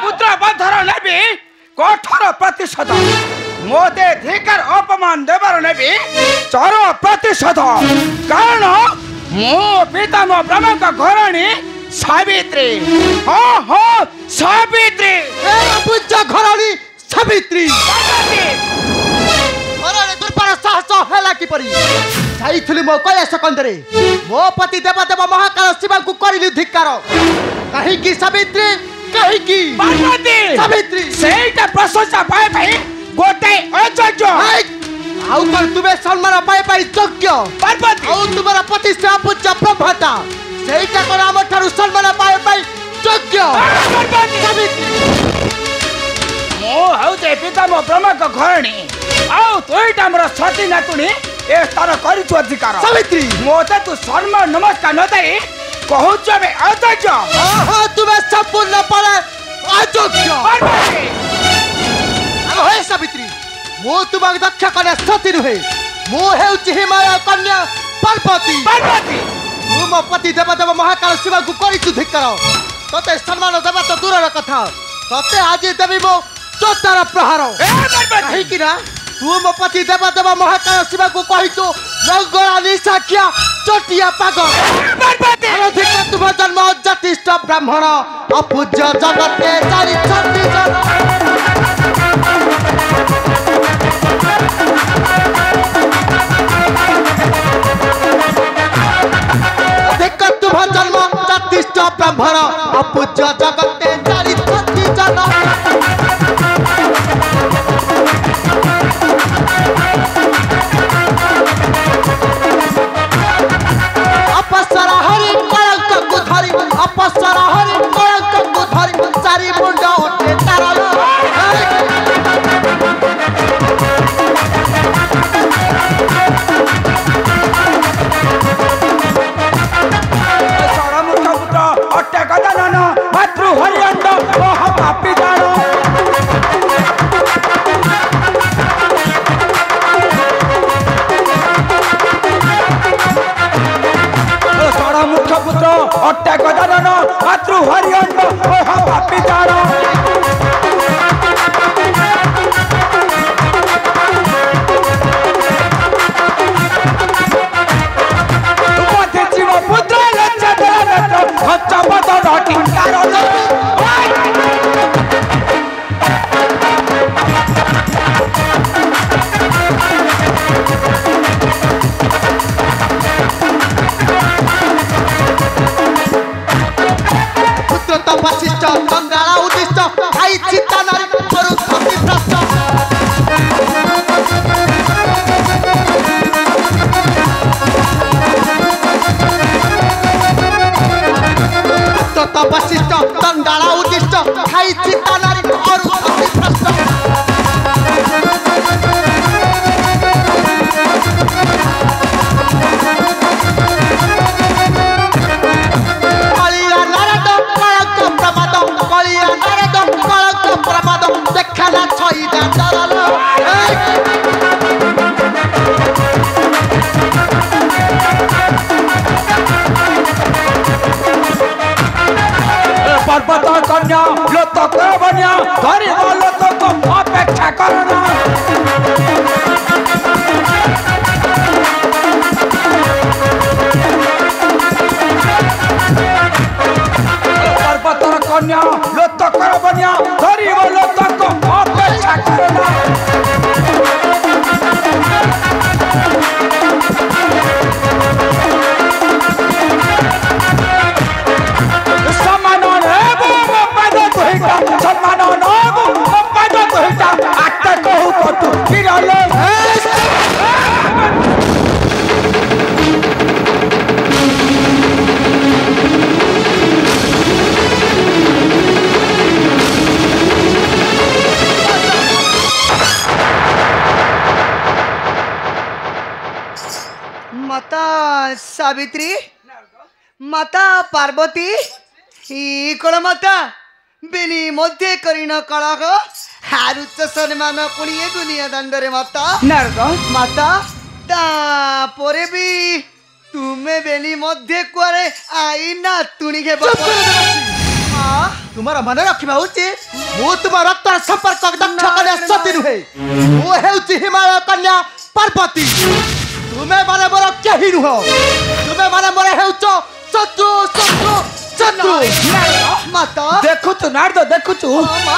पुत्र बंधर नेबी कठोर प्रतिशोध मोते धिकार अपमान देवर नेबी चर प्रतिशोध कारण मो पिता मो ब्रह्म का घरणी सावित्री हाँ हाँ सावित्री पूजा घरणी सावित्री घरणी दुर्बल साहस हैला की परी जाइथिली मो कैलाश कंदरे मो पति देवदेव महाकाल शिव को करिलु धिक्कार कहीं की सावित्री कहीं की पार्वती सावित्री सेटा प्रशंसा पाए भाई गोटे अयोग्य आउ कर तुम्हें सम्मान पाए पाए योग्य पार्वती आउ तुम्हारा पति से पूजा प्रभाता सेटा को नाम ठारू सम्मान पाए पाए योग्य पार्वती सावित्री मो हउते पिता मो ब्रह्म का घरणी आउ तोइटा मोर सती नातुणी ए स्तर करिछु अधिकार सावित्री मोते तू सम्मान नमस्कार न दे कहूच बे अयोग्य हां तुम्हें संपूर्ण पड़े अयोग्य पार्वती हे सावित्री मो तुमक दक्ष कन्या सती नुहे मो हेउछि हिमालय कन्या पार्वती पार्वती तू मो पति देवदेव महाकाल शिव को करिछु धिक्कार तते सम्मान देवा तो दूरर कथा तते आज देवी मो चोटार प्रहार ए पार्वती कहि कि ना तू मो पति देवदेव महाकाल शिव को कहितो लंगड़ा निशाख्या चोटिया पागल पार्वती अधिक तुम जन्म जातिष्ठ ब्राह्मण अपूज्य जगते चारि छत्ती जन तुम जन्म जातिष्ठ ब्राह्मण अपूज्य जगते चारि छत्ती जन अपसरा हरि कलंक को धरि अपसरा हरि कलंक को धरि चारि मुंड ओटे तारल अट्टे गदन मातृ हरियंड ओह पापी दान मुख्य पुत्र अट्टे गदन मातृ हरियंड ओह पापी दान पुत्र पद रटी कारण पुत्र तो वशिष्ठ चंद्राला उद्दिष्ट आई चित्ता नारी करू भक्ति भ्रष्ट पुत्र तो वशिष्ठ चंद्राला उद्दिष्ट आई चित्ता नारी करू भक्ति भ्रष्ट देखना छईदा डरल पर्वत कन्या लोतक बन्या गरीब लोतक अपेक्षा करना पर्वतर कन्या लोतक बन्या गरीब लोतक अपेक्षा करना माता सावित्री माता पार्वती कण माता बेली मध्य करीन कलह हारुच सम्मान पुणी ए दुनिया दंडरे माता नारद माता तापरे भी तुम्हें बेली मध्य कुआरे आई ना तुणी के तुमार मन रखिबा होची मु तुम रक्त संपर्क दक्ष कन्या सती नुहे मु हेउची हिमालय कन्या पार्वती तुमे माने मोर केही नुह तुमे माने मोर हेउचो शत्रु शत्रु शत्रु माता देखु तू नारद देखु तू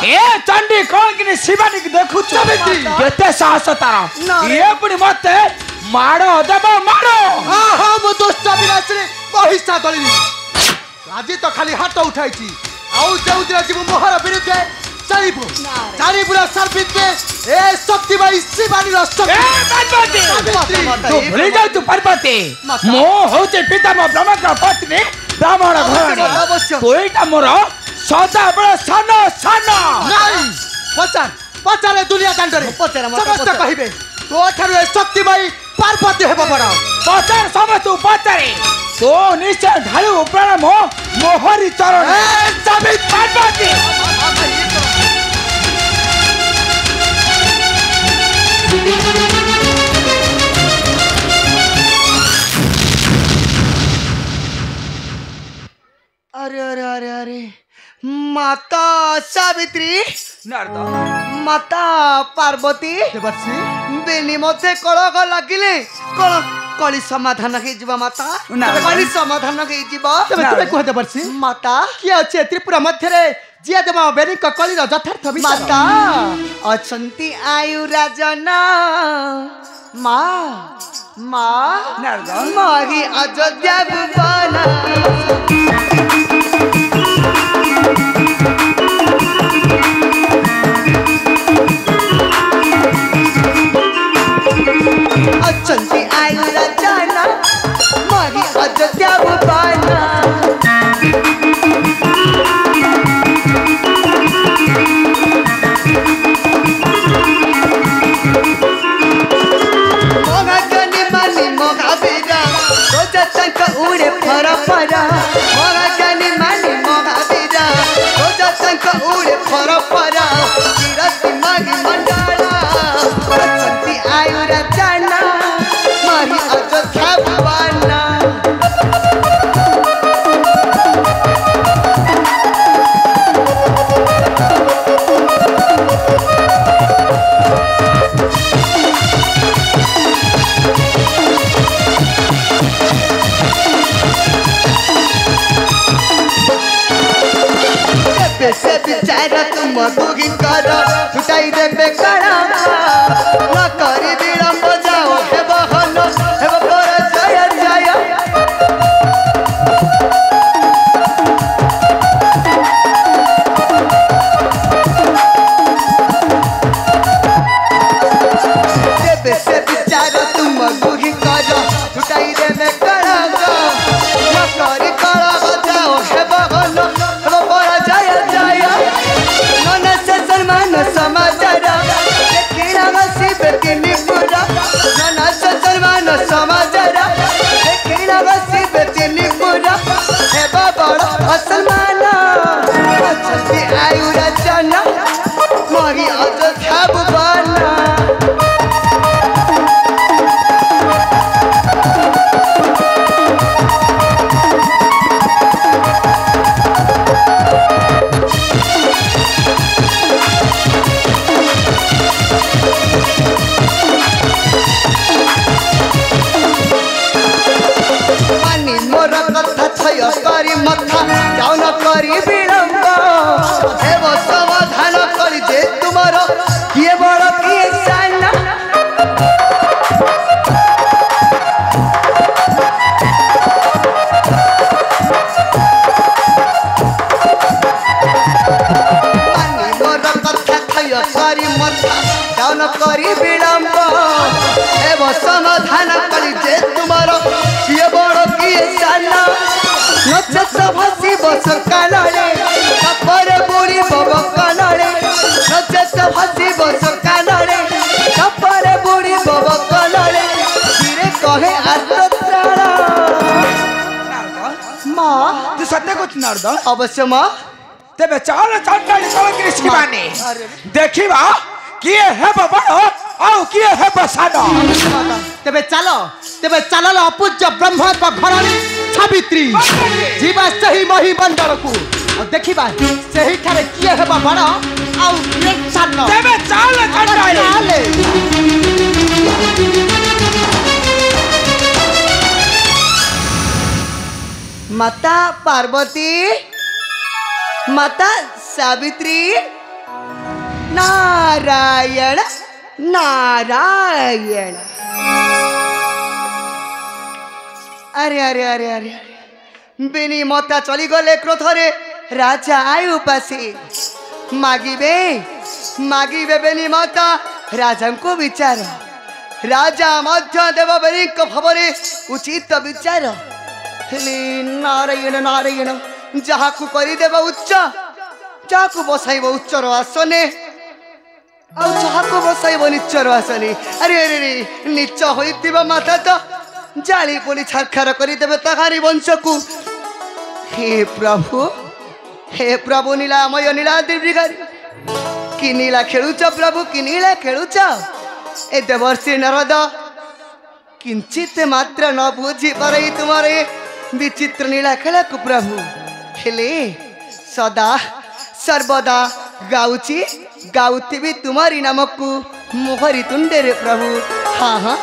ए चंडी कोन कि शिवानी की देखु तू केते साहस तारा ये पुनी मते मारो देबो मारो आहा मु दुष्ट विनाशिनी महिषा दलिनी आज तो खाली हाथ उठाइची आउ जेउ दिन जीव मोहर विरुद्धे चारिपुर सर्वित्रे ए शक्तिबाई शिवानी रो ए पार्वती तू भूली जाऊ तू पार्वती मो होचे पितामह ब्रह्मा का पत्नी ब्राह्मण घराणी तोइटा मोर सदा बड़ सान सान नहीं पचार पचारे दुनिया दांडरे समस्त कहिबे तो ठारू ए शक्तिबाई पार्वती हेबो बड़ पचार समस्त पचारे तो निश्चय ढालू प्राण मो मोहरी चरण ए सभी पार्वती अरे अरे अरे अरे माता सावित्री नारद माता पार्वती देवर्षि बेनी मते कलक लागिले कल कली समाधान हे जीवा माता कली समाधान हे जीवा तबे तबे कह देवर्षि माता कि अछि त्रिपुरा मध्य रे जिया देमा बेनी क कली रो यथार्थ विचार माता अछंती आयु राजना मा मा नारद मागी अयोध्या भुवन अछंती आयु राजना मागी अयोध्या भुवन उड़े फरा फरा मोरा जानी मानी मोरा बीरा रोजा तंक उड़े फरा फरा किरती मागी मंडला संती आयु रचना माही अयोध्या भुवना से बिचारा तुम दुखी कर छुटाई दे बेकारा न करी विलंब जाओ हे बहन हे बकर जय जय से बिचारा तुम दुखी कर छुटाई दे बेकारा न करी करा जाओ हे बहन समाचार देखिला बसी बेतिनी पूरा नाना सलमान समाचार देखिला बसी बेतिनी पूरा हे बाबा असलमान अच्छी आयु रचना मोरी अयोध्या भुवना करी मथा जाओ न करी विलंब हे वो समाधान करी दे तुम्हारो किए बड़ किए साना मानी मोर कथा थय करी मथा जाओ न करी विलंब हे वो समाधान करी दे तुम्हारो किए बड़ किए साना नचत भासी बस कानाले कपरे बुरी बब कानाले नचत भासी बस कानाले कपरे बुरी बब कानाले धीरे कहे आत्मत्राणा माँ तू सत्य कुछ नारद अवश्य माँ तेबे चाल चंडाली कलंकिनी शिवानी देखिबा किए हे बड़ आउ किए हे बसानो तेबे चलो अपूज्य ब्रह्मा का घराणी सावित्री जीवा सही मही बंदर को देखिबा सही ठारे किए हेबा बड़ आउ किए सानो तेबे चाल कंडाई चाले माता पार्वती माता सावित्री नारायण नारायण अरे अरे अरे अरे बिनी मता चली गले क्रोधरे राजा आए उपासे मागिबे मागिबे बेनी माता राजा को विचार राजा मध्य देव बेनी को भवरे उचित विचार नारायण नारायण जहा को करी देव उच्च जहा को बसाइब उच्चर आसने आ जहा को बसाइब निच्चर आसने अरे अरे अरे निच्च होइतिबा माता तो जाली पोली छारखार करी देवे ताहारी वंश को हे प्रभु नीलामय नीलाद्रि बिहारी कि नीला खेलुच प्रभु कि नीला खेलुच ए देवर्षि नारद किंचित मात्र न बुझी पारे तुम्हारे विचित्र नीला खेल को प्रभु हेले सदा सर्वदा गाउची गाउती भी तुम्हारी नाम को मोहरी तुंडे रे प्रभु हाँ हाँ